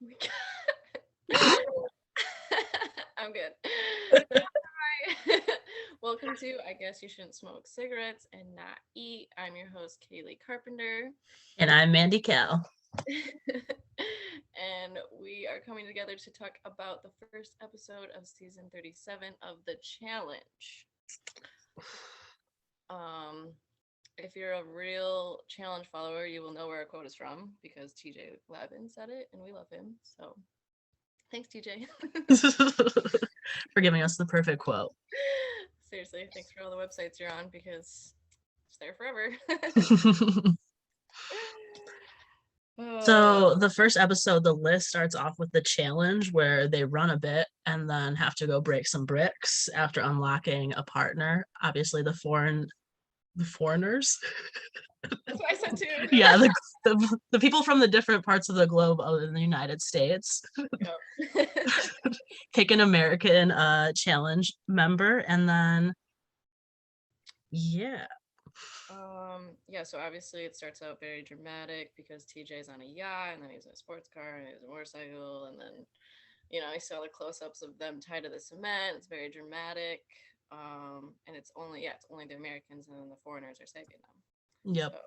We I'm good. Hi. Welcome to I Guess You Shouldn't Smoke Cigarettes and Not Eat. I'm your host, Kaylee Carpenter. And I'm Mandy Cal. And we are coming together to talk about the first episode of season 37 of The Challenge. Um, if you're a real challenge follower, you will know where our quote is from because TJ Lavin said it and we love him. So thanks, TJ. For giving us the perfect quote. Seriously, thanks for all the websites you're on because it's there forever. So the first episode, the list starts off with the challenge where they run a bit and then have to go break some bricks after unlocking a partner. Obviously, the foreigners. That's what I said too. Yeah, the people from the different parts of the globe other than the United States. Yep. Pick an American challenge member, and then yeah. Yeah, so obviously it starts out very dramatic because TJ's on a yacht and then he's in a sports car and he's a motorcycle and then I saw the close-ups of them tied to the cement. It's very dramatic. And it's only the Americans and then the foreigners are saving them. Yep.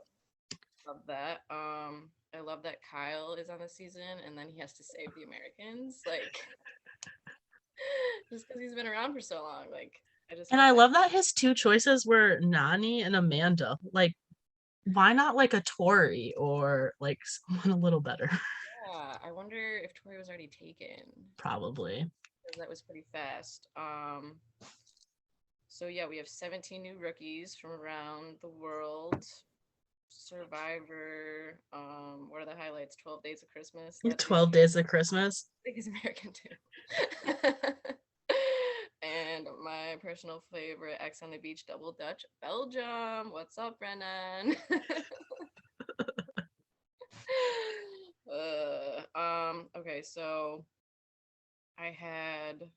So love that. I love that Kyle is on the season and then he has to save the Americans, like just because he's been around for so long. Like And I love that his two choices were Nanny and Amanda. Like, why not like a Tori or like someone a little better? Yeah, I wonder if Tori was already taken. Probably. Because that was pretty fast. So yeah, we have 17 new rookies from around the world. Survivor. What are the highlights? 12 Days of Christmas. 12 Days of Christmas. I think it's American too. And my personal favorite, X on the Beach Double Dutch Belgium. What's up, Brennan? Okay, so I had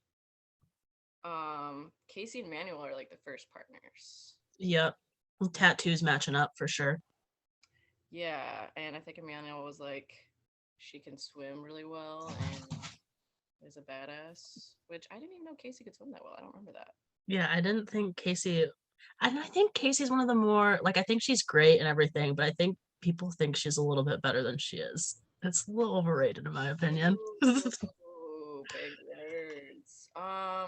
Casey and Manuel are like the first partners. Yep. Tattoos matching up for sure. Yeah, and I think Emmanuel was like, she can swim really well and is a badass, which I didn't even know Casey could swim that well. I don't remember that. Yeah, I didn't think Casey. I think Casey's one of the more like I think she's great and everything, but I think people think she's a little bit better than she is. It's a little overrated in my opinion. Ooh, big words. I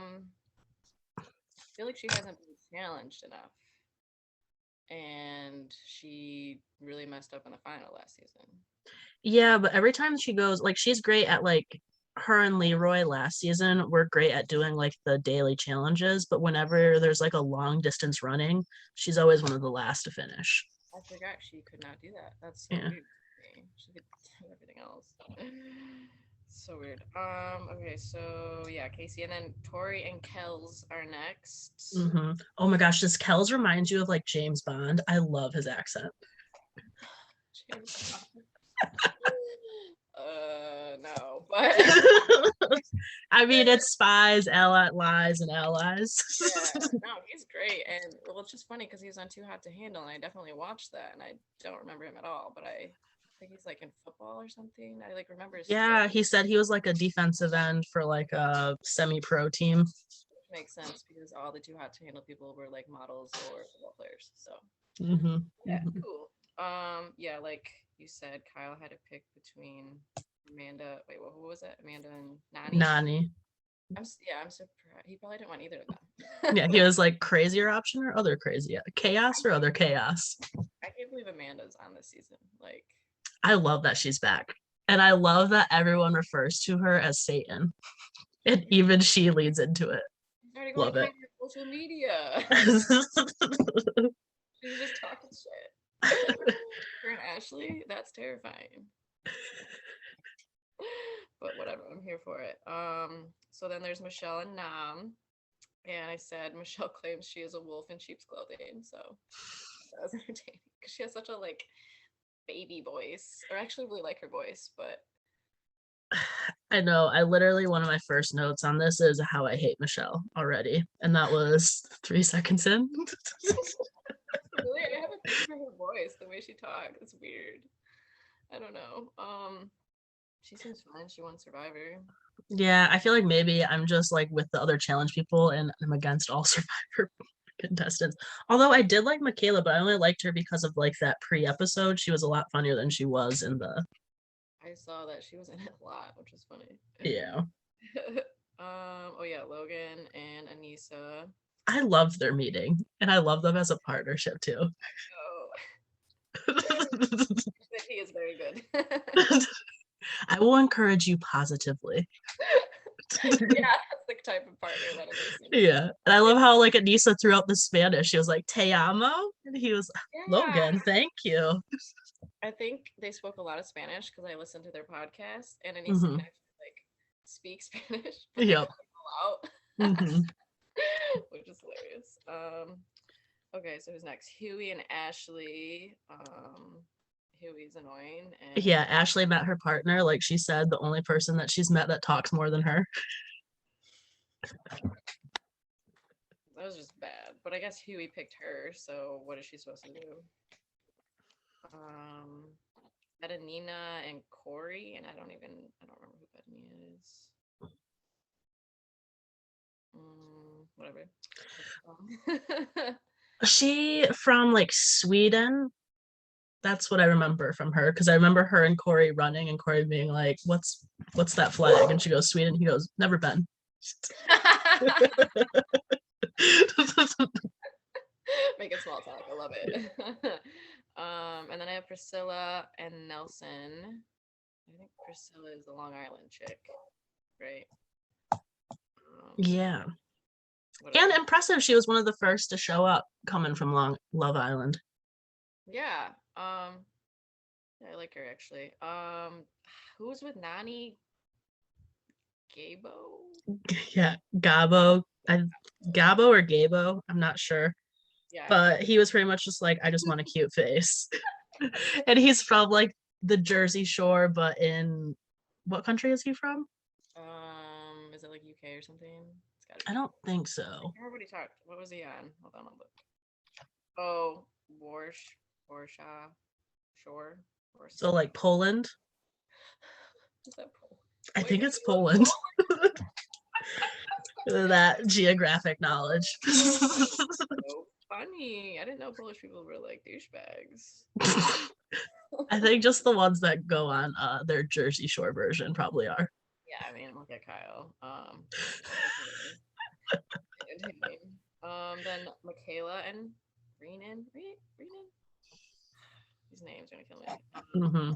feel like she hasn't been challenged enough. And she really messed up in the final last season. Yeah, but every time she goes, like she's great at like her and Leroy last season were great at doing like the daily challenges, but whenever there's like a long distance running, she's always one of the last to finish. I forgot she could not do that. That's so weird. She could do everything else. So weird. Okay, so yeah, Casey and then Tori and Kells are next. Mm-hmm. Oh my gosh, does Kells remind you of like James Bond? I love his accent. James Bond. No, but I mean it's spies, allies, and allies. yeah, no, he's great. And well, it's just funny because he was on Too Hot to Handle, and I definitely watched that, and I don't remember him at all, but I think he's like in football or something. I like remember his Yeah, face. he said he was like a defensive end for like a semi-pro team. Which makes sense because all the Too Hot to Handle people were like models or football players. So yeah, cool. Yeah, like you said, Kyle had to pick between Amanda. Wait, who was it? Amanda and Nanny. Nani. I'm surprised. He probably didn't want either of them. Yeah, he was like crazier option or other crazy chaos or other chaos. I can't believe Amanda's on this season. Like, I love that she's back. And I love that everyone refers to her as Satan. And even she leads into it. Love it. Social media. She's just talking shit. Her and Ashley, that's terrifying. But whatever, I'm here for it. So then there's Michelle and Nam. And I said Michelle claims she is a wolf in sheep's clothing. So that was entertaining. Because she has such a like baby voice. Or I actually really like her voice, but I know. I literally one of my first notes on this is how I hate Michelle already. And that was 3 seconds in. really, I haven't thing for her voice, the way she talks. It's weird. I don't know. She seems fine. She won Survivor. Yeah, I feel like maybe I'm just like with the other challenge people and I'm against all Survivor contestants. Although I did like Michaela, but I only liked her because of like that pre-episode. She was a lot funnier than she was in the I saw that she was in it a lot, which was funny. yeah. Oh yeah, Logan and Anissa. I loved their meeting and I love them as a partnership too. Oh, he is very good. I will encourage you positively. Yeah, that's the type of partner that is. Yeah. And I love how like Anissa threw out the Spanish. She was like, Te amo. And he was Yeah, Logan, thank you. I think they spoke a lot of Spanish because I listened to their podcast, and Anissa Hmm. can actually like speak Spanish, but like Yep. call out, Hmm. which is hilarious. Okay, so who's next? Huey and Ashley. Huey's annoying, and Yeah, Ashley met her partner. Like she said, the only person that she's met that talks more than her. that was just bad. But I guess Huey picked her, so what is she supposed to do? Nina and Corey, and I don't remember who Nina is. Whatever. She from like Sweden. That's what I remember from her because I remember her and Corey running and Corey being like, what's that flag?" And she goes, "Sweden." He goes, "Never been." Making small talk. I love it. And then I have Priscilla and Nelson. I think Priscilla is the Long Island chick, right? Yeah. Whatever. And impressive. She was one of the first to show up coming from Love Island. Yeah. Yeah, I like her actually. Who's with Nanny? Gabo? Yeah. Gabo. Gabo or Gabo. I'm not sure. Yeah, But he was pretty much just like, I just want a cute face. And he's from like the Jersey Shore, but in what country is he from? is it like UK or something? It's gotta I be. don't think I so. remember what he talked. What was he on? Hold on, I'll look. Oh, Warshaw, Shore, So like Poland. Is that Poland? I Wait, think does it's he live in Poland. That geographic knowledge. So funny. I didn't know Polish people were like douchebags. I think just the ones that go on their Jersey Shore version probably are. Yeah, I mean, look at Kyle. Then Michaela and Reenan. These names are gonna kill me. Mm-hmm.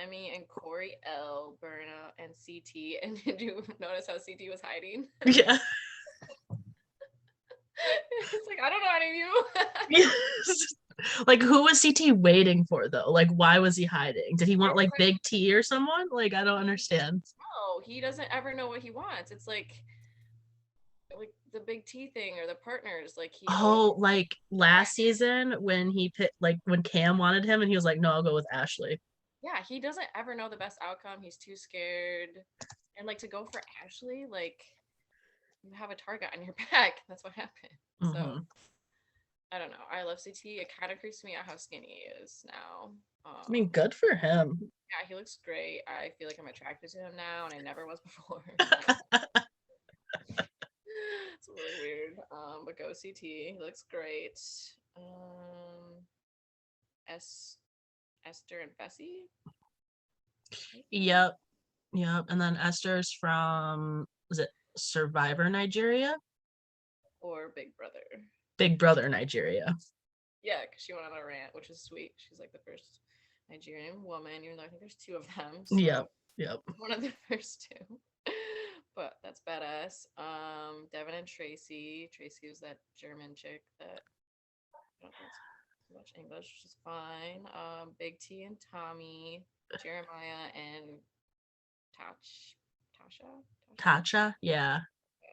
Emmy and Corey L, Berna and CT. And did you notice how CT was hiding? Yeah. It's like I don't know any of you. Yes. Like who was CT waiting for though? Like why was he hiding? Did he want like Big T or someone? Like I don't understand. No, he doesn't ever know what he wants. It's like the Big T thing or the partners. Like he always Oh, like last season when he picked like when Cam wanted him and he was like, no, I'll go with Ashley. yeah, he doesn't ever know the best outcome. He's too scared. And like to go for Ashley, like you have a target on your back. That's what happened. Mm-hmm. So I don't know. I love CT. It kind of creeps me out how skinny he is now. I mean, good for him. Yeah, he looks great. I feel like I'm attracted to him now, and I never was before. It's really weird. But go CT. He looks great. Esther and Bessie. Yep. Yep. And then Esther's from, was it Survivor Nigeria? Or Big Brother. Big Brother Nigeria. Yeah, because she went on a rant, which is sweet. She's like the first Nigerian woman, even though I think there's two of them. So Yep. Yep. one of the first two. But that's badass. Devin and Tracy. Tracy was that German chick that I don't think too much English, which is fine. Big T and Tommy, Jeremiah and Tasha. Tacha, yeah.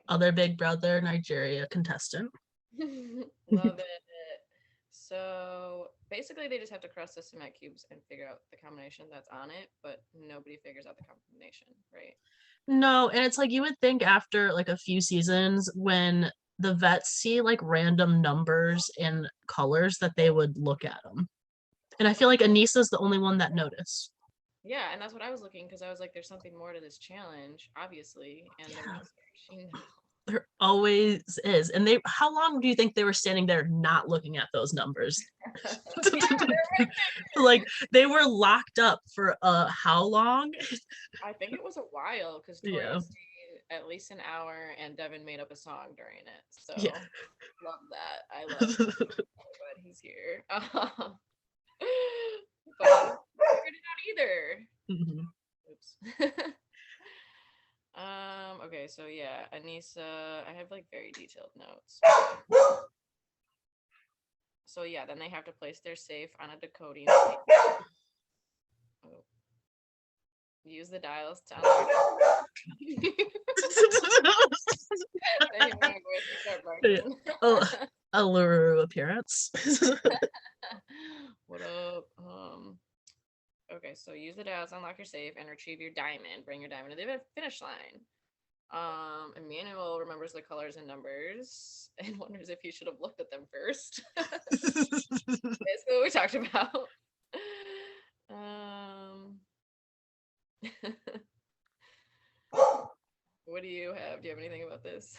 Other Big Brother Nigeria contestant. Love it. So basically, they just have to cross the cement cubes and figure out the combination that's on it, but nobody figures out the combination, right? No, and it's like you would think after like a few seasons when the vets see like random numbers and colors that they would look at them. And I feel like Anissa's the only one that noticed. Yeah, and that's what I was looking because I was like, there's something more to this challenge, obviously, and there Yeah, was actually no. there always is. And how long do you think they were standing there not looking at those numbers? Yeah, they're right Like they were locked up for how long? there. I think it was a while because Tori Yeah. stayed at least an hour and Devin made up a song during it. Yeah. So love that. I love glad he's here. But I don't figured it out either. Mhm. Oops. Okay, so yeah, Anissa, I have like very detailed notes. So yeah, then they have to place their safe on a decoding station. Oh, use the dials to unlock. I hear my voice start barking. Oh, a Luru appearance. What up? Okay, so use the dials to unlock your safe and retrieve your diamond. Bring your diamond to the finish line. Emmanuel remembers the colors and numbers and wonders if he should have looked at them first. Basically what we talked about. Um, what do you have? Do you have anything about this?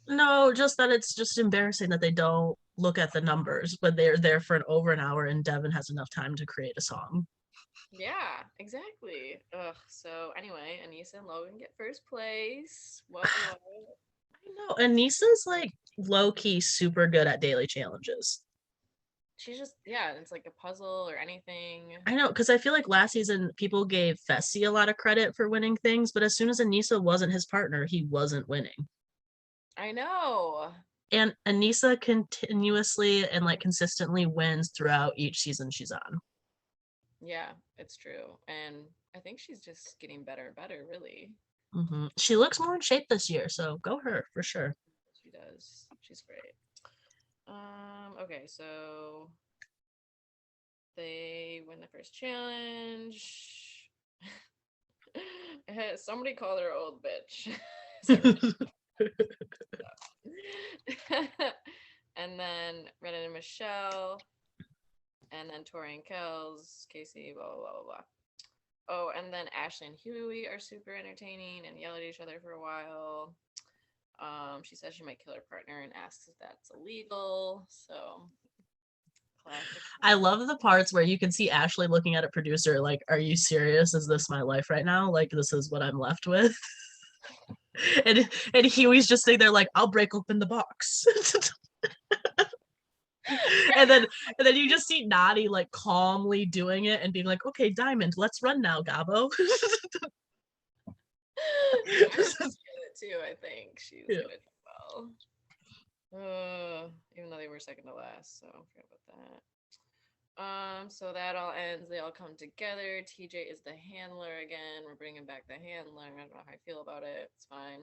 No, just that it's just embarrassing that they don't look at the numbers when they're there for over an hour and Devin has enough time to create a song. Yeah, exactly. Ugh. So anyway, Anissa and Logan get first place. What? I know. Anissa's like low key super good at daily challenges. She's just yeah. It's like a puzzle or anything. I know, because I feel like last season people gave Fessy a lot of credit for winning things, but as soon as Anissa wasn't his partner, he wasn't winning. I know. And Anissa continuously and like consistently wins throughout each season she's on. Yeah, it's true, and I think she's just getting better and better. Really, She looks more in shape this year, so go her for sure. she does. She's great. Okay, so they win the first challenge. Somebody called her old bitch. And then Renan and Michelle, and then Tori and Kells, Casey, blah blah blah blah blah. Oh, and then Ashley and Huey are super entertaining and yell at each other for a while. She says she might kill her partner and asks if that's illegal. So classic. I love the parts where you can see Ashley looking at a producer like, are you serious? Is this my life right now? Like, this is what I'm left with. And Huey's just sitting there like, I'll break open the box. and then and then you just see Nani like calmly doing it and being like, okay, Diamond, let's run now, Gabo. Yeah, she's good too. I think she's Yeah. gonna do well. Even though they were second to last, so I forget about that. So that all ends. They all come together. TJ is the handler again. We're bringing back the handler. I don't know how I feel about it. It's fine.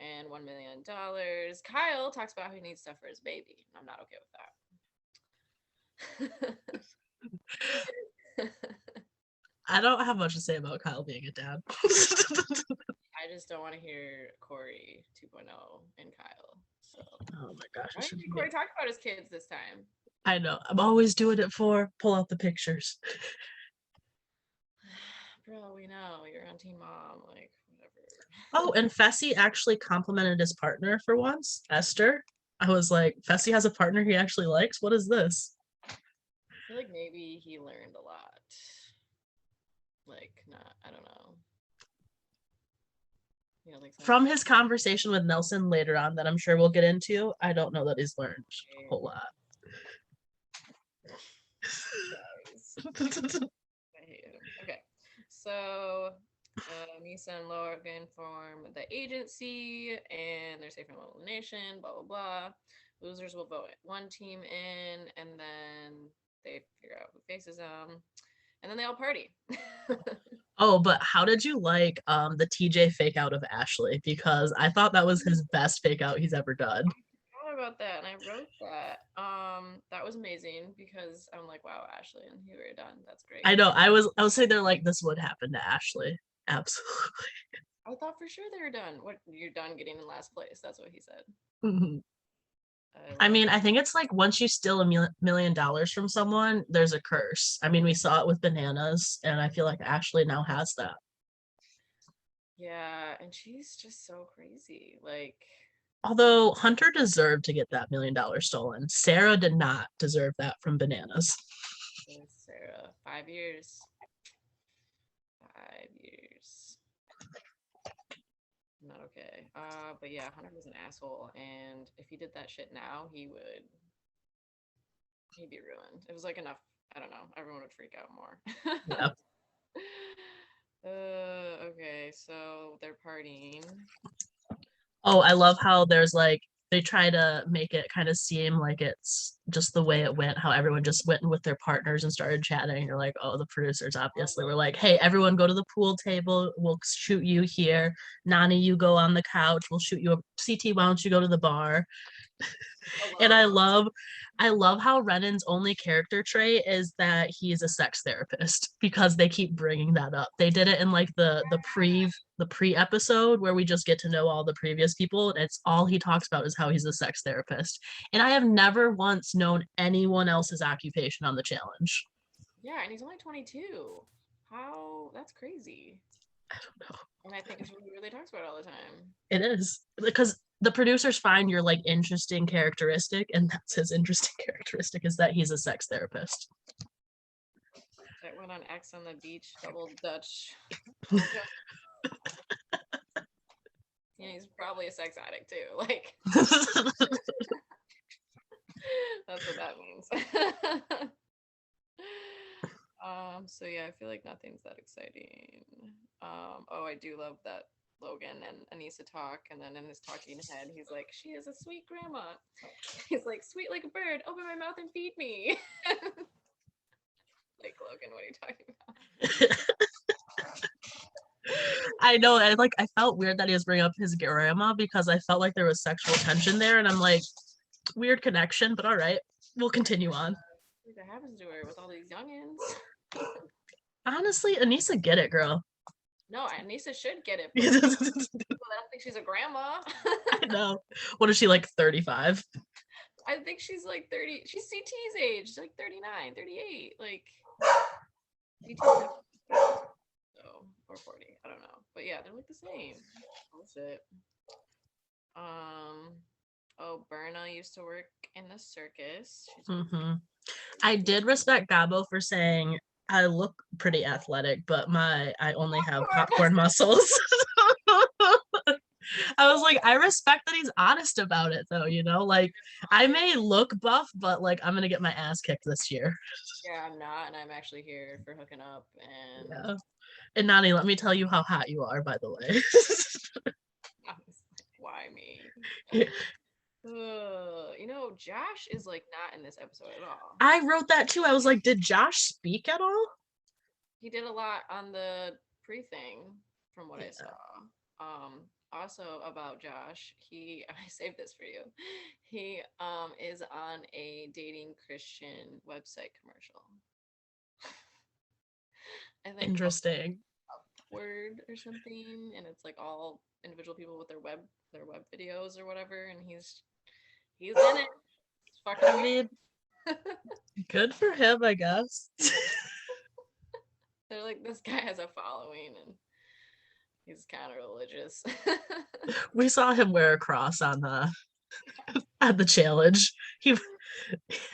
And $1 million. Kyle talks about how he needs stuff for his baby. I'm not okay with that. I don't have much to say about Kyle being a dad. I just don't want to hear Corey 2.0 and Kyle. So Oh my gosh. I don't think Corey talked about his kids this time. I know. I'm always doing it for pull out the pictures. Bro, we know you're on Team Mom, like whatever. Oh, and Fessy actually complimented his partner for once, Esther. I was like, Fessy has a partner he actually likes. What is this? I feel like maybe he learned a lot. Like, not, I don't know. You know, like From his conversation with Nelson later on, that I'm sure we'll get into, I don't know that he's learned a whole lot. I hate him. Okay, so Anissa and Logan form the agency, and they're safe from elimination. Blah blah blah. Losers will vote one team in, and then they figure out who faces them, and then they all party. Oh, but how did you like the TJ fake out of Ashley? Because I thought that was his best fake out he's ever done. I thought about that, and I wrote that. That was amazing because I'm like, wow, Ashley and Huey are done. That's great. I know. I was saying they're like, this would happen to Ashley. Absolutely. I thought for sure they were done. What, you're done getting in last place? That's what he said. Mhm. I mean, I think it's like once you steal $1 million from someone, there's a curse. I mean, we saw it with Bananas, and I feel like Ashley now has that. Yeah, and she's just so crazy. Like, Although Hunter deserved to get that $1 million stolen, Sarah did not deserve that from Bananas. Sarah, 5 years. 5 years. Not okay. But yeah, Hunter was an asshole, and if he did that shit now, he'd be ruined. It was like enough. I don't know. Everyone would freak out more. Yeah. Okay, so they're partying. Oh, I love how there's like they try to make it kind of seem like it's just the way it went, how everyone just went with their partners and started chatting. You're like, oh, the producers obviously were like, hey, everyone go to the pool table. We'll shoot you here. Nanny, you go on the couch. We'll shoot you up. CT, why don't you go to the bar? And I love how Renan's only character trait is that he's a sex therapist because they keep bringing that up. They did it in like the pre episode where we just get to know all the previous people, and it's all he talks about is how he's a sex therapist. And I have never once known anyone else's occupation on the challenge. Yeah, and he's only 22. How? That's crazy. I don't know. And I think it's what he really talks about all the time. It is because the producers find your like interesting characteristic, and that's his interesting characteristic is that he's a sex therapist. That went on X on the beach, double Dutch. Yeah, he's probably a sex addict too. Like, that's what that means. So yeah, I feel like nothing's that exciting. Oh, I do love that Logan and Anissa talk, and then in his talking head, he's like, "She is a sweet grandma." He's like, "Sweet like a bird. Open my mouth and feed me." Like, Logan, what are you talking about? I know, and like I felt weird that he was bringing up his grandma because I felt like there was sexual tension there, and I'm like, weird connection, but all right, we'll continue on. What happens to her with all these youngins? Honestly, Anissa, get it, girl. No, Anissa should get it. But I don't think she's a grandma. I know. What is she, like 35? I think she's like 30. She's CT's age, like 39, 38. Like, CT's so, or 40. I don't know. But yeah, they're like the same. Bullshit. Oh, Berna used to work in the circus. I did respect Gabo for saying I look pretty athletic, but I only have popcorn muscles. I was like, I respect that he's honest about it though, you know? Like I may look buff, but like I'm gonna get my ass kicked this year. Yeah, I'm not, and I'm actually here for hooking up and yeah. And Nani, let me tell you how hot you are, by the way. Why me? Yeah. Josh is like not in this episode at all. I wrote that too. I was like, did Josh speak at all? He did a lot on the pre-thing from what I saw. Also about Josh, I saved this for you. He is on a dating Christian website commercial. I think interesting. Word or something, and it's like all individual people with their web videos or whatever, and he's in it. It's fucking weird. Good for him, I guess. They're like, this guy has a following and he's kind of religious. We saw him wear a cross on at the challenge. He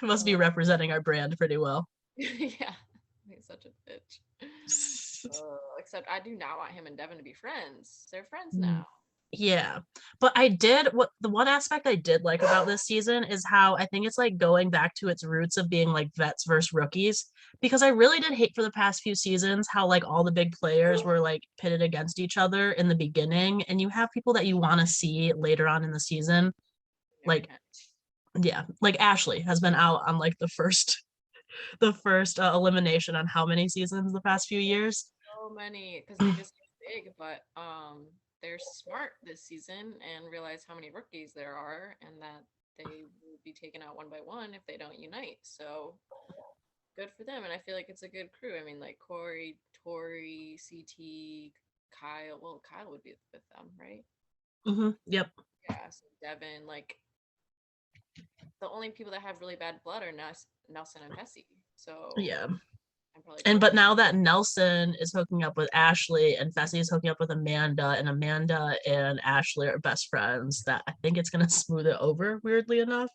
must be representing our brand pretty well. Yeah, he's such a bitch. Except I do not want him and Devin to be friends. They're friends now. Yeah, but the one aspect I did like about this season is how I think it's like going back to its roots of being like vets versus rookies, because I really did hate for the past few seasons how like all the big players were like pitted against each other in the beginning, and you have people that you want to see later on in the season, like like Ashley has been out on like the first elimination on how many seasons the past few years. So many, because they just get big, but they're smart this season and realize how many rookies there are and that they will be taken out one by one if they don't unite. So good for them. And I feel like it's a good crew. I mean, like Corey, Tori, CT, Kyle. Well, Kyle would be with them, right? Yep. Yeah. So Devin, like, the only people that have really bad blood are Nelson and Fessy. So Yeah. I'm probably And but now that Nelson is hooking up with Ashley and Fessy is hooking up with Amanda, and Amanda and Ashley are best friends, that I think it's gonna smooth it over, weirdly enough,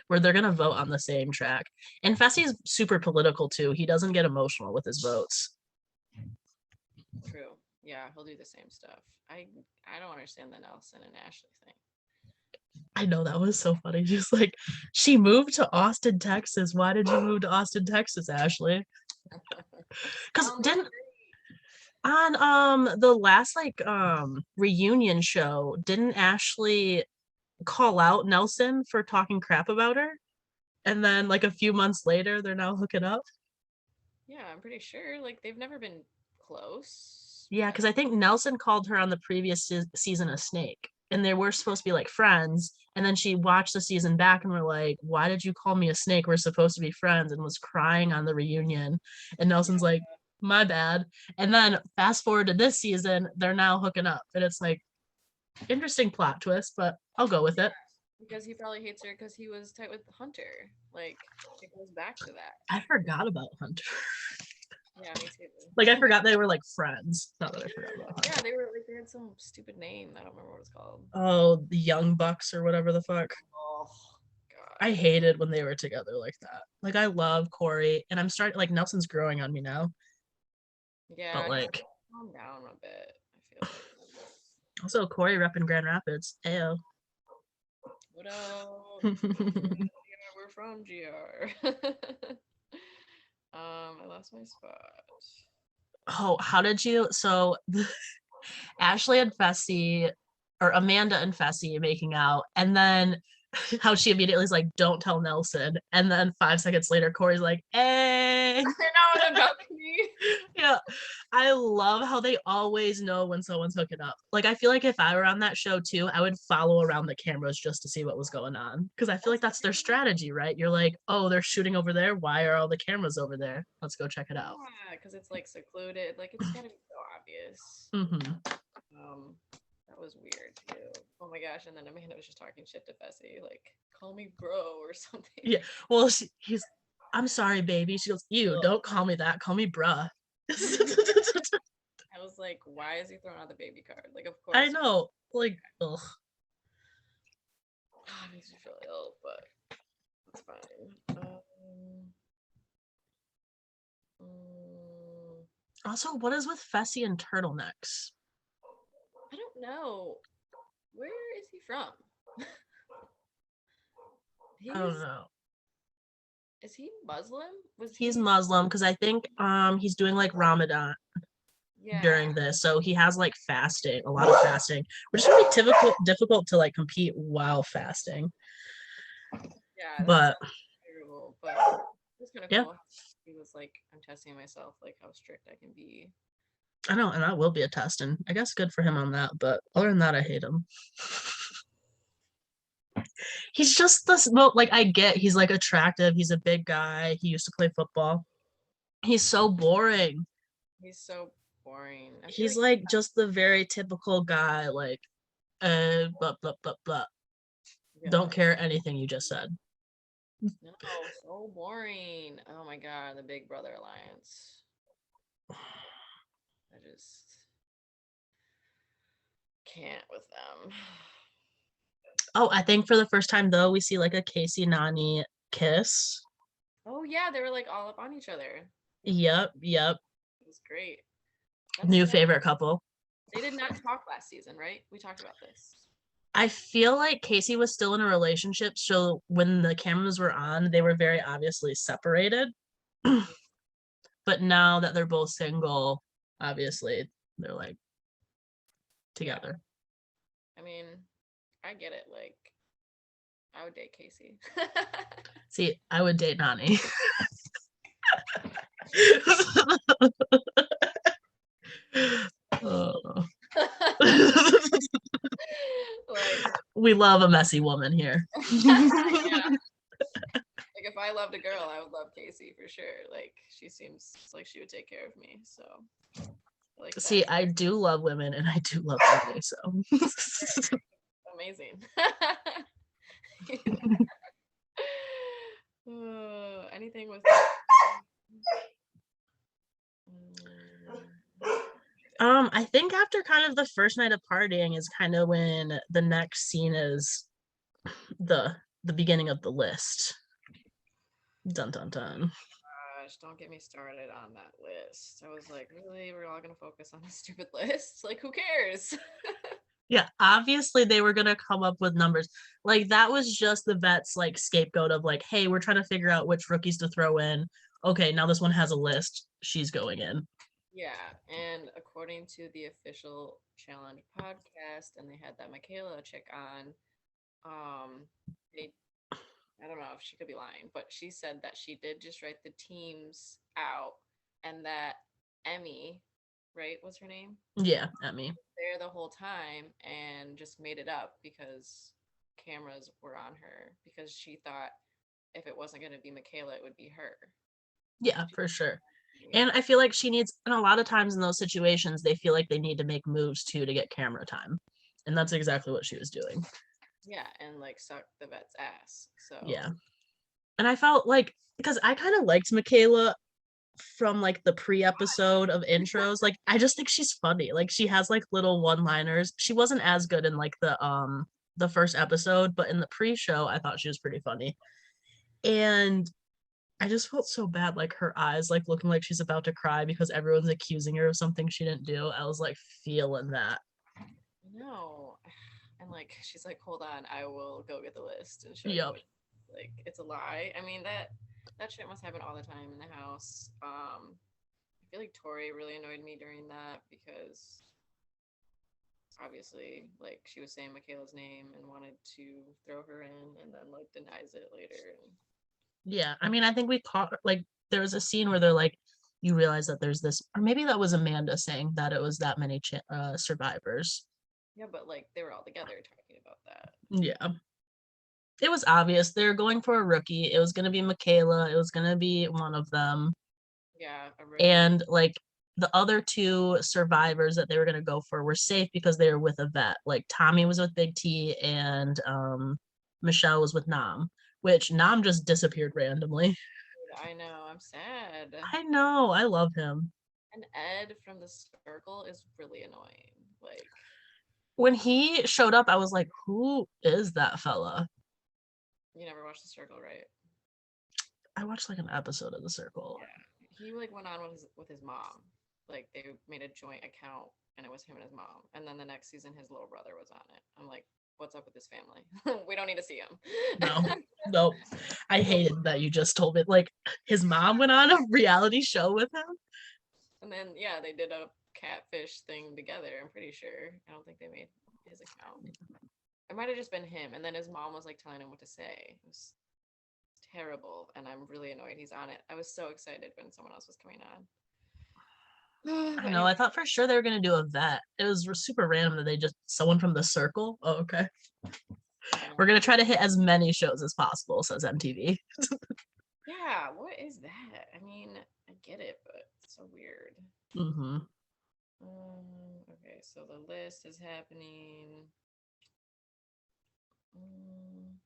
where they're gonna vote on the same track. And Fessy's super political too. He doesn't get emotional with his votes. true. Yeah, he'll do the same stuff. I don't understand the Nelson and Ashley thing. I know, that was so funny. Just like, she moved to Austin, Texas. Why did you move to Austin, Texas, Ashley? Because didn't on the last like reunion show, didn't Ashley call out Nelson for talking crap about her? And then like a few months later, they're now hooking up. Yeah, I'm pretty sure. Like they've never been close. Yeah, because I think Nelson called her on the previous season a snake, and they were supposed to be like friends. And then she watched the season back and were like, "Why did you call me a snake? We're supposed to be friends," and was crying on the reunion. And Nelson's like, "My bad." And then fast forward to this season, they're now hooking up, and it's like interesting plot twist, but I'll go with it. Because he probably hates her because he was tight with Hunter. Like it goes back to that. I forgot about Hunter. Yeah, me too. Like I forgot they were like friends. Not that I forgot about Hunter. Yeah, they were like they had some stupid name. I don't remember what it's called. Oh, the Young Bucks or whatever the fuck. Oh god. I hated when they were together like that. Like I love Corey, and I'm starting like Nelson's growing on me now. Yeah, But like calm down a bit. I feel like. Also Corey repping Grand Rapids. Ayo. What up? Yeah, we're from GR. I lost my spot. Oh, how did you? So Ashley and Fessy, or Amanda and Fessy making out, and then how she immediately is like, "Don't tell Nelson," and then 5 seconds later, Corey's like, "Hey." I know, about me. Yeah, I love how they always know when someone's hooking up. Like, I feel like if I were on that show too, I would follow around the cameras just to see what was going on, because I feel like that's their strategy, right? You're like, "Oh, they're shooting over there. Why are all the cameras over there? Let's go check it out." Yeah, because it's like secluded. Like it's gotta be so obvious. Mm-hmm. That was weird too. Oh my gosh! And then Amanda was just talking shit to Fessy, like "call me bro" or something. Yeah. Well, he's. "I'm sorry, baby." She goes, "Ew, don't call me that. Call me bruh." I was like, why is he throwing out the baby card? Like, of course. I know. Like, ugh. It makes me feel ill, but it's fine. Also, what is with Fessy and turtlenecks? I don't know. Where is he from? I don't know. Is he Muslim? He's Muslim because I think he's doing like Ramadan during this, so he has like fasting, a lot of fasting, which is really difficult to like compete while fasting. Yeah, but terrible. But it's kind of cool. He was like, "I'm testing myself, like how strict I can be." I know, and that will be a test, and I guess good for him on that. But other than that, I hate him. He's just this, like, I get he's like attractive. He's a big guy. He used to play football. He's so boring. He's so boring. He's like just the very typical guy, like, blah blah blah blah. Yeah. Don't care anything you just said. No, so boring. Oh my god, the Big Brother Alliance. I just can't with them. Oh, I think for the first time though, we see like a Casey Nanny kiss. Oh yeah, they were like all up on each other. Yep. It was great. New favorite couple. They did not talk last season, right? We talked about this. I feel like Casey was still in a relationship, so when the cameras were on, they were very obviously separated. But now that they're both single, obviously they're like together. I mean, I get it. Like, I would date Casey. See, I would date Nanny. Like, we love a messy woman here. Yeah. Like if I loved a girl, I would love Casey for sure. Like she seems like she would take care of me. So like that. See, I do love women and I do love Nanny, so amazing. Anything with I think after kind of the first night of partying is kind of when the next scene is the beginning of the list. Dun dun dun. gosh, don't get me started on that list. I was like, really? We're all gonna focus on a stupid list? Like, who cares? Yeah, obviously they were gonna come up with numbers. Like that was just the vet's like scapegoat of like, hey, we're trying to figure out which rookies to throw in. Okay, now this one has a list. She's going in. Yeah, and according to the official challenge podcast, and they had that Michaela chick on, they I don't know if she could be lying, but she said that she did just write the teams out and that Emmy, right, what's her name? Yeah, Emmy. There the whole time and just made it up because cameras were on her because she thought if it wasn't going to be Michaela, it would be her. Yeah, for sure. Yeah. And I feel like she needs, and a lot of times in those situations, they feel like they need to make moves too to get camera time. And that's exactly what she was doing. Yeah, and like suck the vet's ass. So Yeah. And I felt like, because I kind of liked Michaela from like the pre-episode of intros. Like, I just think she's funny. Like, she has like little one-liners. She wasn't as good in like the first episode, but in the pre-show, I thought she was pretty funny. And I just felt so bad, like her eyes like looking like she's about to cry because everyone's accusing her of something she didn't do. I was like feeling that. no. And like she's like, hold on, I will go get the list and show you Yep. what like it's a lie. I mean that shit must happen all the time in the house. I feel like Tori really annoyed me during that because obviously like she was saying Michaela's name and wanted to throw her in and then like denies it later. Yeah. I mean, I think we caught like there was a scene where they're like, you realize that there's this, or maybe that was Amanda saying that it was that many survivors. Yeah, but like they were all together talking about that. Yeah. It was obvious they're going for a rookie. It was going to be Michaela. It was going to be one of them. Yeah, a rookie. And like the other two survivors that they were going to go for were safe because they were with a vet. Like Tommy was with Big T and Michelle was with Nam, which Nam just disappeared randomly. Dude, I know, I'm sad. I know. I love him. And Ed from the circle is really annoying. Like, When he showed up, I was like, who is that fella? you never watched the circle, right? I watched like an episode of The Circle. Yeah. He like went on with his mom. Like they made a joint account and it was him and his mom. And then the next season his little brother was on it. I'm like, what's up with this family? We don't need to see him. No, nope. I hated that you just told me. Like his mom went on a reality show with him. And then yeah, they did a catfish thing together, I'm pretty sure. I don't think they made his account. It might have just been him. And then his mom was like telling him what to say. It was terrible. And I'm really annoyed he's on it. I was so excited when someone else was coming on. I But know. anyway, I thought for sure they were gonna do a vet. It was super random that they just someone from The Circle. Oh, okay. We're gonna try to hit as many shows as possible, says MTV. yeah, what is that? I mean, I get it, but it's so weird. Mm-hmm. Okay, so the list is happening. Um,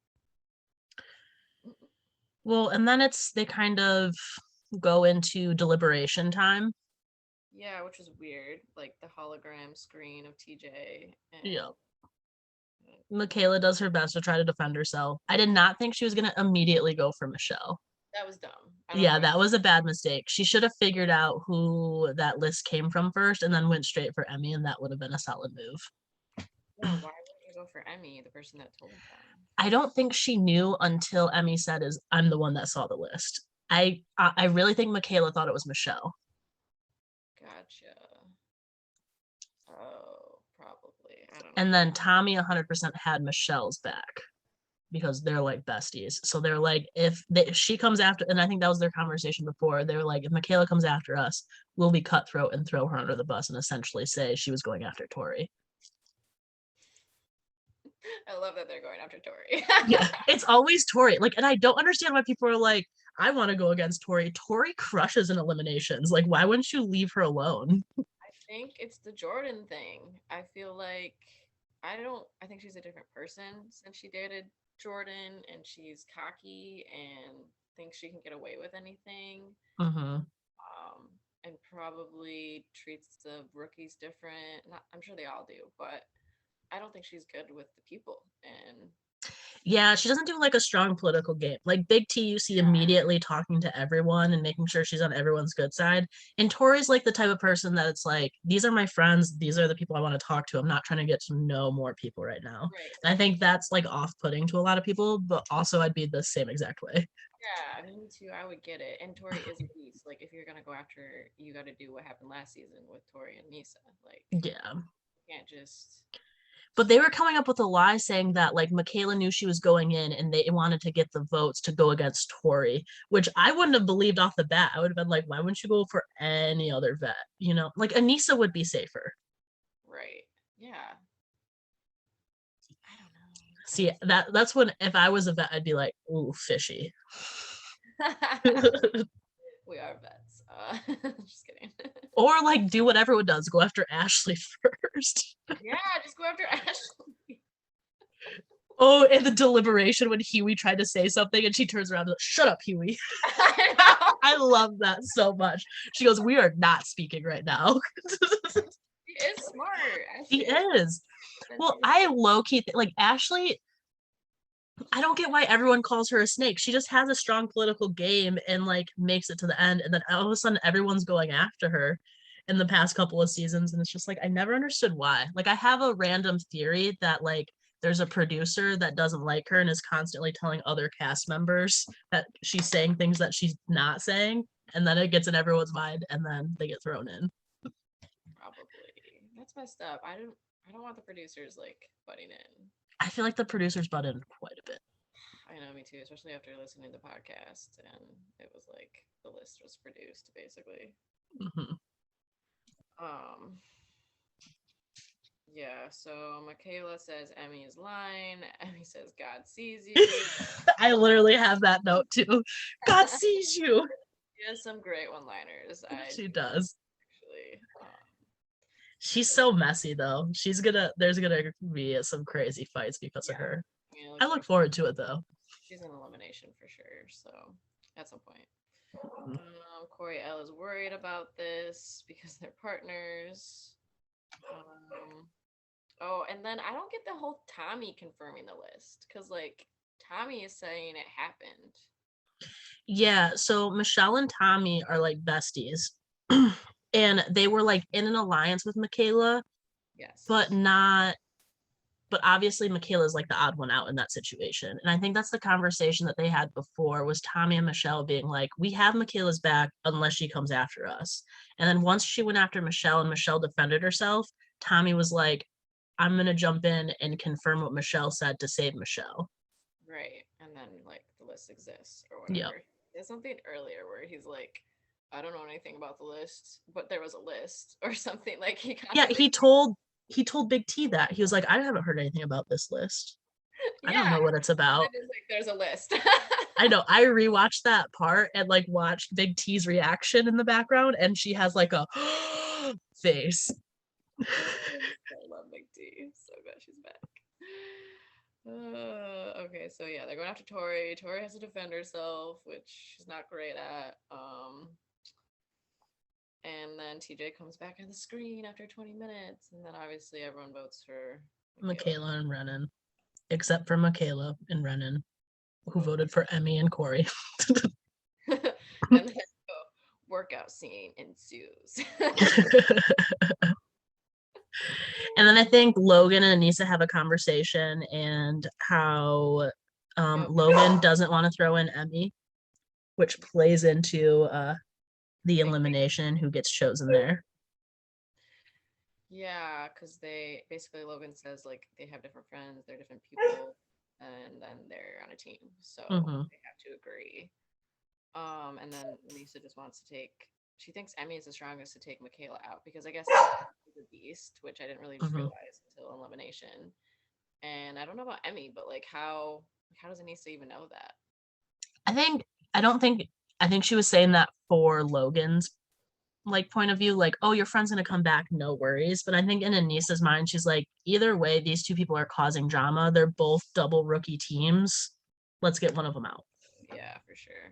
Well, and then they kind of go into deliberation time. yeah, which was weird. Like the hologram screen of TJ and Yeah. Michaela does her best to try to defend herself. I did not think she was gonna immediately go for Michelle. that was dumb. I don't know Yeah, why. that was a bad mistake. She should have figured out who that list came from first and then went straight for Emmy, and that would have been a solid move. Yeah, why wouldn't you go for Emmy, the person that told them? I don't think she knew until Emmy said, "Is I'm the one that saw the list." I really think Michaela thought it was Michelle. Gotcha. Oh, probably. I don't know. And then Tommy 100% had Michelle's back because they're like besties. So they're like, if she comes after, and I think that was their conversation before, they were like, if Michaela comes after us, we'll be cutthroat and throw her under the bus and essentially say she was going after Tori. I love that they're going after Tori. Yeah, it's always Tori. Like, and I don't understand why people are like, I want to go against Tori. Tori crushes in eliminations. Like, why wouldn't you leave her alone? I think it's the Jordan thing. I feel like I think she's a different person since she dated Jordan and she's cocky and thinks she can get away with anything. Mm-hmm. And probably treats the rookies different. Not, I'm sure they all do, but I don't think she's good with the people. And Yeah, she doesn't do like a strong political game. Like Big T, you see immediately talking to everyone and making sure she's on everyone's good side. And Tori's like the type of person that it's like, these are my friends, these are the people I want to talk to. I'm not trying to get to know more people right now. right. And I think that's like off-putting to a lot of people, but also I'd be the same exact way. Yeah, I mean, me too. I would get it. And Tori is a beast. Like, if you're gonna go after her, you got to do what happened last season with Tori and Nisa. Like, Yeah. you can't just. But they were coming up with a lie saying that like Michaela knew she was going in and they wanted to get the votes to go against Tori, which I wouldn't have believed off the bat. I would have been like, why wouldn't you go for any other vet? You know, like Anissa would be safer. Right. Yeah. I don't See, that's when if I was a vet, I'd be like, ooh, fishy. know. We are vets. Just kidding. Or like do what everyone does, go after Ashley first. Yeah, just go after Ashley. Oh, and the deliberation when Huey tried to say something and she turns around and like, shut up, Huey. I know. I love that so much. She goes, we are not speaking right now. She is smart. She Ashley is. Well, I low-key like Ashley, I don't get why everyone calls her a snake. She just has a strong political game and like makes it to the end, and then all of a sudden everyone's going after her in the past couple of seasons, and it's just like I never understood why. Like I have a random theory that like there's a producer that doesn't like her and is constantly telling other cast members that she's saying things that she's not saying, and then it gets in everyone's mind, and then they get thrown in. Probably. That's messed up. I don't want the producers like butting in. I feel like the producers butt in quite a bit. I know, me too, especially after listening to the podcast and it was like the list was produced basically. Mm-hmm. Yeah, so Michaela says Emmy is lying. Emmy says God sees you. I literally have that note too. God sees you. She has some great one-liners. She does. Actually, she's so messy though. There's gonna be some crazy fights because of her. I mean, I look forward to it though. She's an elimination for sure. So at some point. Mm-hmm. Corey L is worried about this because they're partners. Oh, and then I don't get the whole Tommy confirming the list because, like, Tommy is saying it happened. Yeah, so Michelle and Tommy are like besties. And they were like in an alliance with Michaela. Yes. But obviously Michaela's like the odd one out in that situation. And I think that's the conversation that they had before was Tommy and Michelle being like, we have Michaela's back unless she comes after us. And then once she went after Michelle and Michelle defended herself, Tommy was like, I'm going to jump in and confirm what Michelle said to save Michelle. Right. And then, like, the list exists or whatever. Yep. There's something earlier where he's like, I don't know anything about the list, but there was a list or something. Like, he told Big T that. He was like, I haven't heard anything about this list. I don't know what it's about. Like, there's a list. I know. I rewatched that part and like watched Big T's reaction in the background, and she has like a face. I love Big T. So glad she's back. Okay, so yeah, they're going after Tori. Tori has to defend herself, which she's not great at. And then TJ comes back on the screen after 20 minutes, and then obviously everyone votes for Michaela and Renan, except for Michaela and Renan, who voted for Emmy and Corey. And then the workout scene ensues. And then I think Logan and Anissa have a conversation and how Logan doesn't want to throw in Emmy, which plays into the elimination, who gets chosen there. Yeah, because they basically, Logan says like they have different friends, they're different people, and then they're on a team, so they have to agree. And then Lisa just wants to she thinks Emmy is the strongest to take Michaela out because I guess she's a beast, which I didn't really realize until elimination. And I don't know about Emmy, but like how does Anissa even know that? I think she was saying that for Logan's like point of view, like, oh, your friend's gonna come back, no worries. But I think in Anissa's mind, she's like, either way, these two people are causing drama. They're both double rookie teams. Let's get one of them out. Yeah, for sure.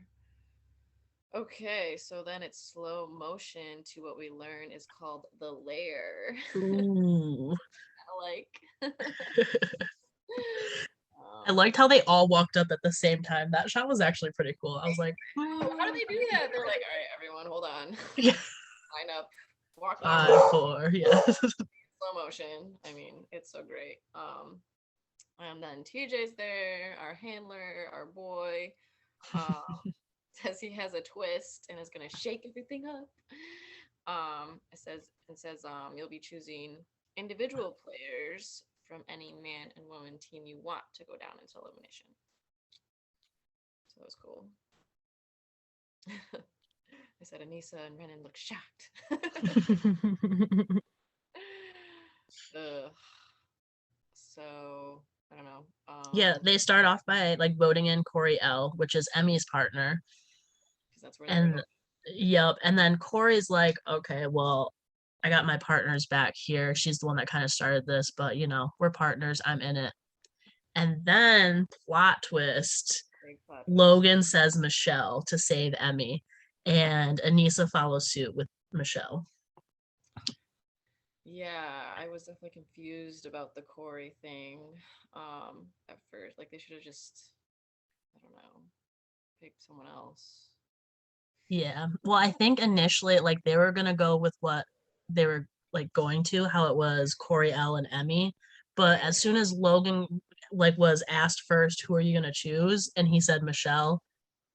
Okay, so then it's slow motion to what we learn is called the lair. Ooh. I like. I liked how they all walked up at the same time. That shot was actually pretty cool. I was like, How do they do that? They're like, all right, everyone, hold on. yeah, Line up, walk over, 5, 4, yeah. slow motion. I mean, it's so great. And then TJ's there, our handler, our boy. Um, says he has a twist and is gonna shake everything up. It says you'll be choosing individual players from any man and woman team you want to go down into elimination. So that was cool. I said Anissa and Renan look shocked. So I don't know. Yeah, they start off by like voting in Corey L, which is Emmy's partner. Because that's where they were And going. yep. And then Corey's like, okay, well, I got my partners back here. She's the one that kind of started this, but we're partners. I'm in it. And then plot twist, Big plot twist. Logan says Michelle to save Emmy, and Anissa follows suit with Michelle. Yeah, I was definitely confused about the Corey thing. At first, like they should have just, I don't know, picked someone else. Yeah. Well, I think initially like they were gonna go with what they were like going to, how it was Corey L and Emmy. But as soon as Logan like was asked first, who are you gonna choose? And he said Michelle,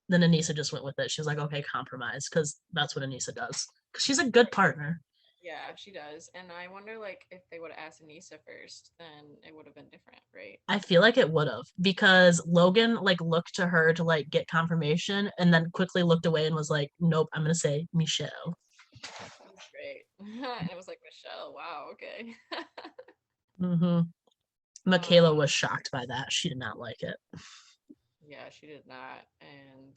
then Anissa just went with it. She was like, okay, compromise, because that's what Anissa does. Because she's a good partner. Yeah, she does. And I wonder, like, if they would have asked Anissa first, then it would have been different, right? I feel like it would have because Logan like looked to her to like get confirmation and then quickly looked away and was like, nope, I'm gonna say Michelle. That's great. And it was like, Michelle, wow, okay. Mm-hmm. Um, Michaela was shocked by that. She did not like it. yeah, she did not. And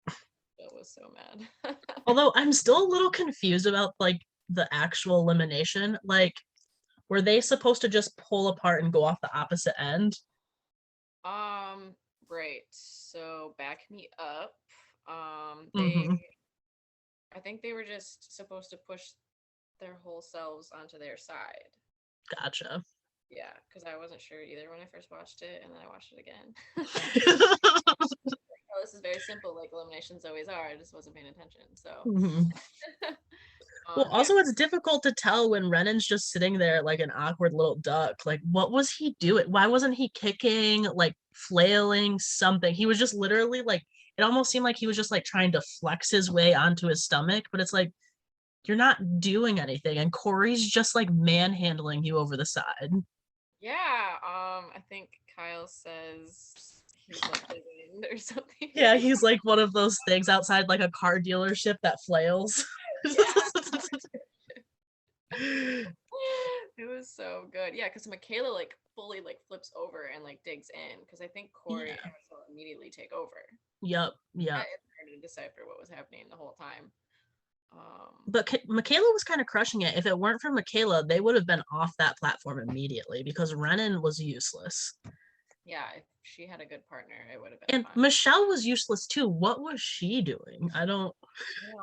I was so mad. Although I'm still a little confused about like the actual elimination. Like, were they supposed to just pull apart and go off the opposite end? Right. So back me up. They, Mm-hmm. I think they were just supposed to push their whole selves onto their side. Gotcha. Yeah, because I wasn't sure either when I first watched it, and then I watched it again. Oh, this is very simple, like eliminations always are. I just wasn't paying attention. So, Mhm. Well, yeah, also it's difficult to tell when Renan's just sitting there like an awkward little duck. Like, what was he doing? Why wasn't he kicking, like flailing, something? He was just literally like, it almost seemed like he was just like trying to flex his way onto his stomach, but it's like, you're not doing anything. And Corey's just like manhandling you over the side. yeah. I think Kyle says he's like the wind or something. Yeah, he's like one of those things outside like a car dealership that flails. Yeah, it was so good. Yeah, because Michaela like fully like flips over and like digs in because I think Corey Yeah. will immediately take over. Yep. Yep. It's hard to decipher what was happening the whole time. But Michaela was kind of crushing it. If it weren't for Michaela, they would have been off that platform immediately because Renan was useless. Yeah, if she had a good partner, it would have been And fun. Michelle was useless too. What was she doing? I don't.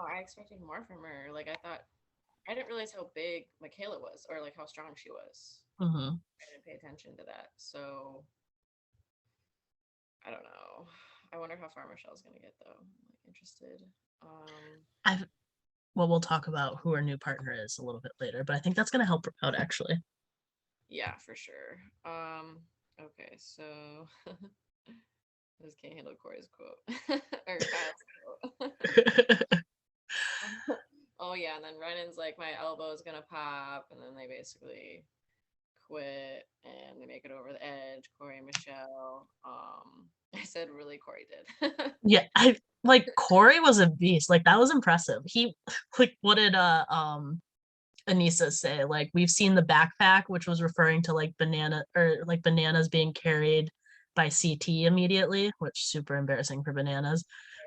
I expected more from her. Like I didn't realize how big Michaela was or like how strong she was. Mm-hmm. I didn't pay attention to that. So I don't know. I wonder how far Michelle's gonna get though. I'm like interested. I've. Well, we'll talk about who her new partner is a little bit later, but I think that's going to help her out actually. Yeah, for sure. Okay, so I just can't handle Corey's quote or Kyle's quote. Oh yeah, and then Renan's like, my elbow is gonna pop, and then they basically quit and they make it over the edge. Corey and Michelle. I said really Corey did. Yeah, I like Corey was a beast. Like that was impressive. He like what did Anissa say? Like we've seen the backpack, which was referring to like banana or like bananas being carried by CT immediately, which super embarrassing for bananas.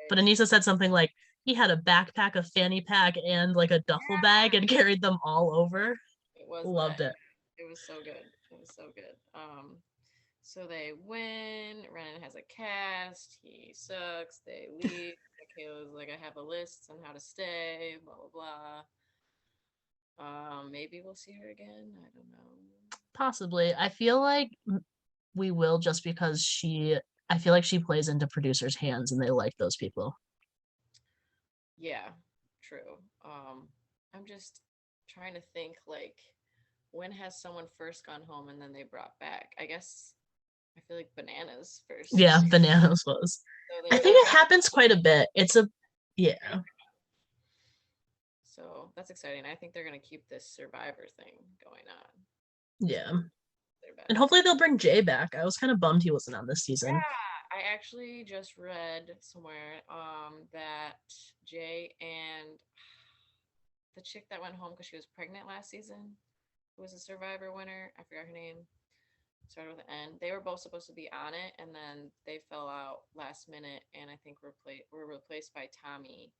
But Anissa said something like he had a backpack, a fanny pack, and like a duffel bag and carried them all over. It was Loved lit. it. It was so good. It was so good. So they win. Renan has a cast. He sucks. They leave. Kayla's like, I have a list on how to stay, blah blah blah. Maybe we'll see her again. I don't know. Possibly. I feel like we will, just because I feel like she plays into producers' hands and they like those people. Yeah, true. I'm just trying to think, like, when has someone first gone home and then they brought back? I guess I feel like Bananas first. Yeah, Bananas was. So I they think it happens quite a bit. Yeah. So that's exciting. I think they're gonna keep this Survivor thing going on. Yeah. They're And best. hopefully they'll bring Jay back. I was kind of bummed he wasn't on this season. Yeah, I actually just read somewhere that Jay and the chick that went home because she was pregnant last season, who was a Survivor winner, I forgot her name, started with an N. They were both supposed to be on it, and then they fell out last minute, and I think were replaced by Tommy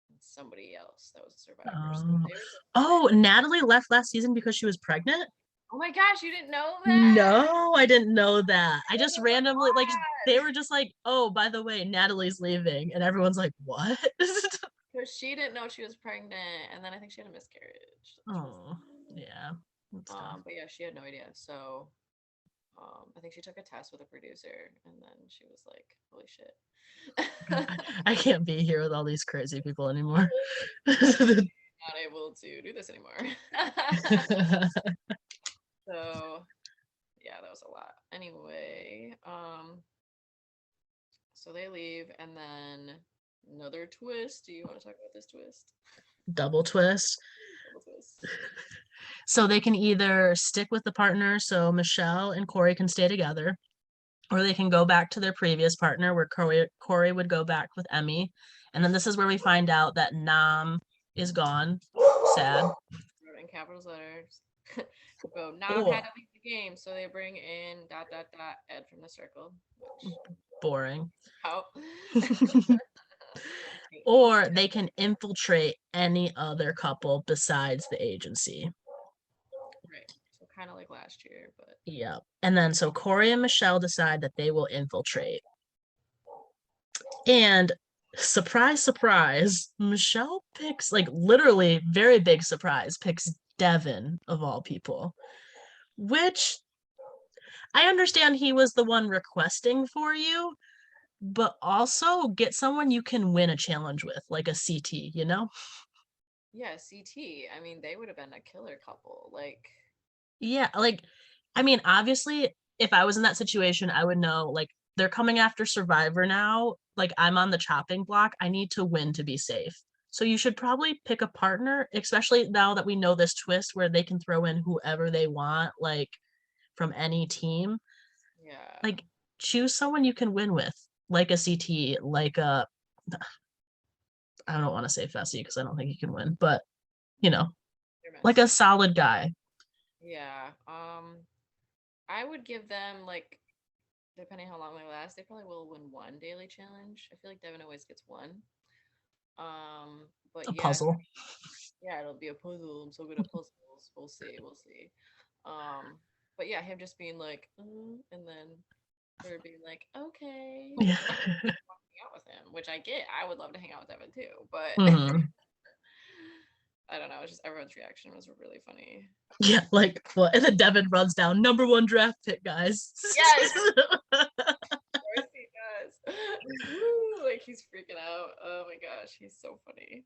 and somebody else that was a Survivor. So they were just Oh, Natalie left last season because she was pregnant? oh my gosh, you didn't know that? No, I didn't know that. I just Oh my randomly, like, they god! were just like, oh, by the way, Natalie's leaving. And everyone's like, what? Because she didn't know she was pregnant, and then I think she had a miscarriage. Oh, yeah. That's tough. But yeah, she had no idea. So I think she took a test with a producer, and then she was like, "Holy shit." I can't be here with all these crazy people anymore. Not able to do this anymore. So yeah, that was a lot. Anyway, so they leave, and then another twist. Do you want to talk about this twist? Double twist. Double twist. So they can either stick with the partner, so Michelle and Corey can stay together, or they can go back to their previous partner, where Corey would go back with Emmy. And then this is where we find out that Nam is gone. Sad. Wrote in capital letters. Go. Nam Or had to leave the game, so they bring in dot dot dot Ed from the circle. Which, boring. how? Or they can infiltrate any other couple besides the agency. Right. So kind of like last year, but Yeah. And then so Corey and Michelle decide that they will infiltrate. And surprise, surprise, Michelle picks, like, literally very big surprise, picks Devin of all people, which I understand he was the one requesting for you, but also get someone you can win a challenge with, like a CT, you know? yeah, CT. I mean, they would have been a killer couple. Like, Yeah, like, I mean, obviously, if I was in that situation, I would know, like, they're coming after Survivor now. Like, I'm on the chopping block. I need to win to be safe. So you should probably pick a partner, especially now that we know this twist where they can throw in whoever they want, like, from any team. yeah, Like, choose someone you can win with, like a CT, like a, I don't want to say Fessy because I don't think he can win, but, you know, they're like a messy. solid guy. Yeah. I would give them like, depending how long they last, they probably will win one daily challenge. I feel like Devin always gets one. But A yeah, puzzle. yeah, it'll be a puzzle. I'm so good at puzzles. We'll see. We'll see. But yeah, him just being like, and then her being like, okay, Yeah. and hang out with him, which I get. I would love to hang out with Devin too, but Mhm. I don't know. It's just everyone's reaction was really funny. Yeah, like what? And then Devin runs down #1 draft pick, guys. Yes, of course he does. Woo, like he's freaking out. Oh my gosh, he's so funny.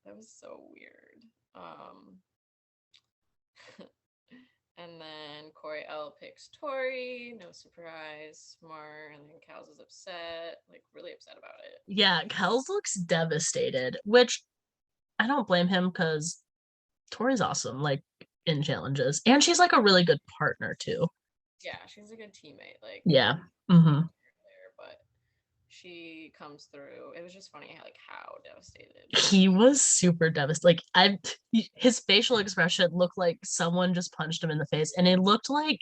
That was so weird. And then Corey L picks Tori. No surprise. Smart. And then Kels is upset, like really upset about it. Yeah, Kells looks devastated, which I don't blame him because Tori's awesome, like in challenges. And she's like a really good partner too. Yeah, she's a good teammate. Like, Yeah. Mm-hmm. there, but she comes through. It was just funny how devastated. He was super devastated. Like his facial expression looked like someone just punched him in the face. And it looked like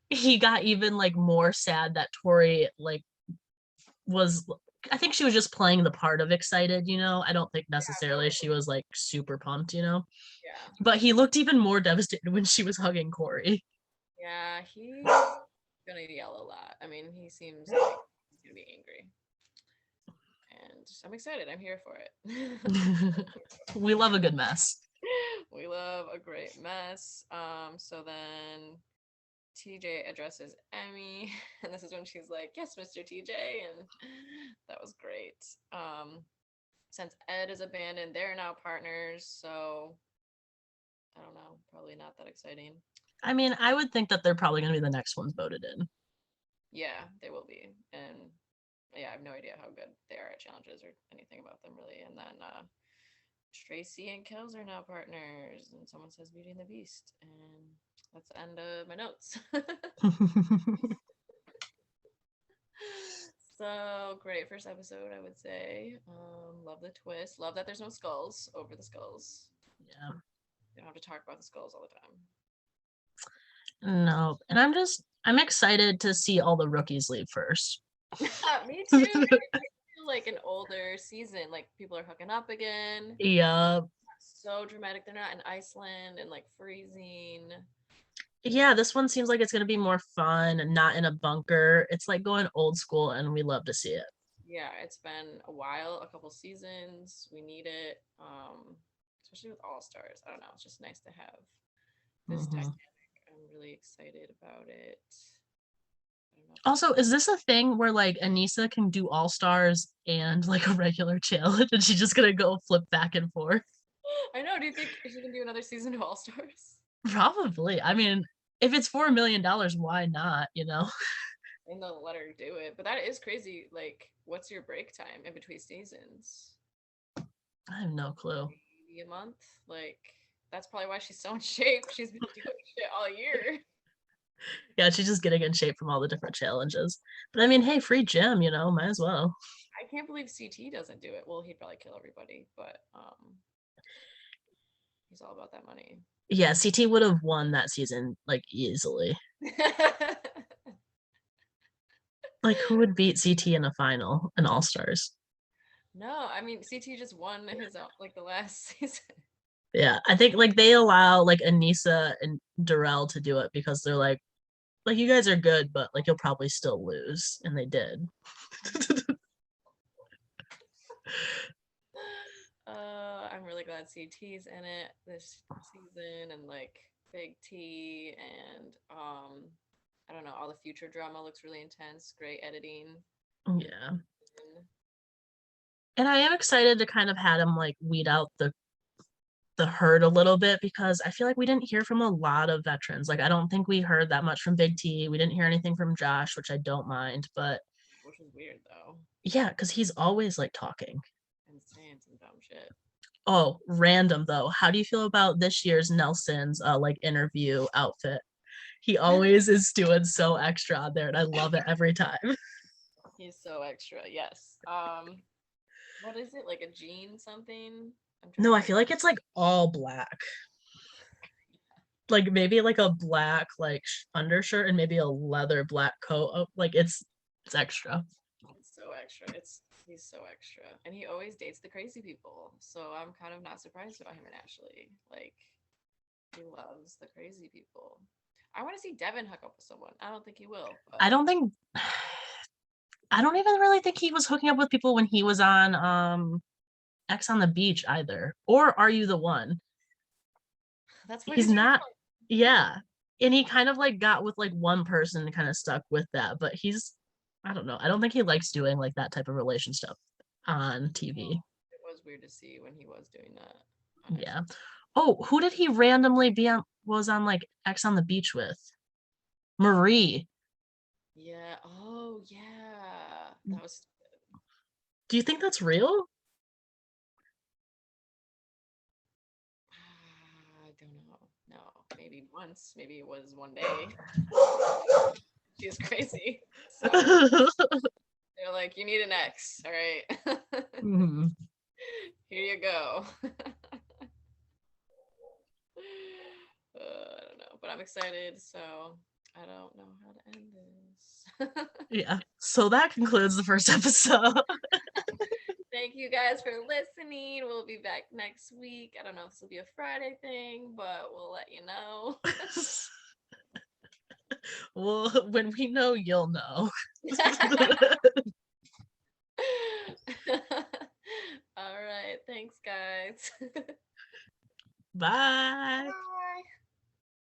he got even like more sad that Tori like was, I think she was just playing the part of excited, you know. I don't think Yeah, necessarily she totally. was like super pumped, you know. Yeah, But he looked even more devastated when she was hugging Corey. yeah. He's gonna yell a lot. I mean, he seems like he's gonna be angry. and I'm excited. I'm here for it. We love a good mess. We love a great mess. So then TJ addresses Emmy, and this is when she's like, "Yes, Mr. TJ," and that was great. Since Ed is abandoned, they're now partners, so I don't know, probably not that exciting. I mean, I would think that they're probably going to be the next ones voted in. Yeah, they will be, and yeah, I have no idea how good they are at challenges or anything about them really. And then Tracy and Kells are now partners, and someone says Beauty and the Beast, and that's the end of my notes. So great first episode, I would say. Love the twist. Love that there's no skulls over the skulls. Yeah. You don't have to talk about the skulls all the time. No, and I'm excited to see all the rookies leave first. Me too. I feel like an older season, like people are hooking up again. Yeah. So dramatic. They're not in Iceland and like freezing. Yeah, this one seems like it's going to be more fun and not in a bunker. It's like going old school, and we love to see it. Yeah, it's been a while, a couple seasons. We need it, especially with All Stars. I don't know. It's just nice to have this dynamic. I'm really excited about it. Also, is this a thing where like Anissa can do All Stars and like a regular challenge, and she's just gonna go flip back and forth? I know. Do you think she can do another season of All Stars? Probably. I mean, if it's $4 million, why not? You know. And they'll let her do it. But that is crazy. Like, what's your break time in between seasons? I have no clue. Maybe a month. Like, that's probably why she's so in shape. She's been doing shit all year. Yeah, she's just getting in shape from all the different challenges. But I mean, hey, free gym, you know, might as well. I can't believe CT doesn't do it. Well, he'd probably kill everybody, but he's all about that money. Yeah, CT would have won that season like easily. Like, who would beat CT in a final in All Stars? No, I mean CT just won his like the last season. Yeah, I think like they allow like Anissa and Darrell to do it because they're like you guys are good, but like you'll probably still lose, and they did. I'm really glad CT's in it this season, and like Big T, and I don't know, all the future drama looks really intense. Great editing. Yeah. And I am excited to kind of have him like weed out the herd a little bit, because I feel like we didn't hear from a lot of veterans. Like I don't think we heard that much from Big T. We didn't hear anything from Josh, which I don't mind, but which is weird though. Yeah, because he's always like talking and saying some dumb shit. Oh, random though. How do you feel about this year's Nelson's like interview outfit? He always is doing so extra on there, and I love it every time. He's so extra. Yes. What is it? Like a jean something? No, I feel like it's like all black. Like maybe like a black like undershirt and maybe a leather black coat. Oh, like it's extra. It's so extra. He's so extra, and he always dates the crazy people. So I'm kind of not surprised about him and Ashley. Like he loves the crazy people. I want to see Devin hook up with someone. I don't think he will. But... I don't even really think he was hooking up with people when he was on X on the Beach either. Or Are You the One? That's what he's not. Yeah. And he kind of like got with like one person and kind of stuck with that. But I don't know. I don't think he likes doing like that type of relation stuff on TV. It was weird to see when he was doing that. Yeah. Oh, who did he randomly was on like X on the Beach with? Marie. Yeah. Oh, yeah. That was stupid. Do you think that's real? I don't know. No, maybe once. Maybe it was one day. She's crazy. So they're like, you need an X, all right? Mm-hmm. Here you go. I don't know, but I'm excited, so I don't know how to end this. Yeah, so that concludes the first episode. Thank you guys for listening. We'll be back next week. I don't know if this will be a Friday thing, but we'll let you know. Well, when we know, you'll know. right. Thanks, guys. Bye.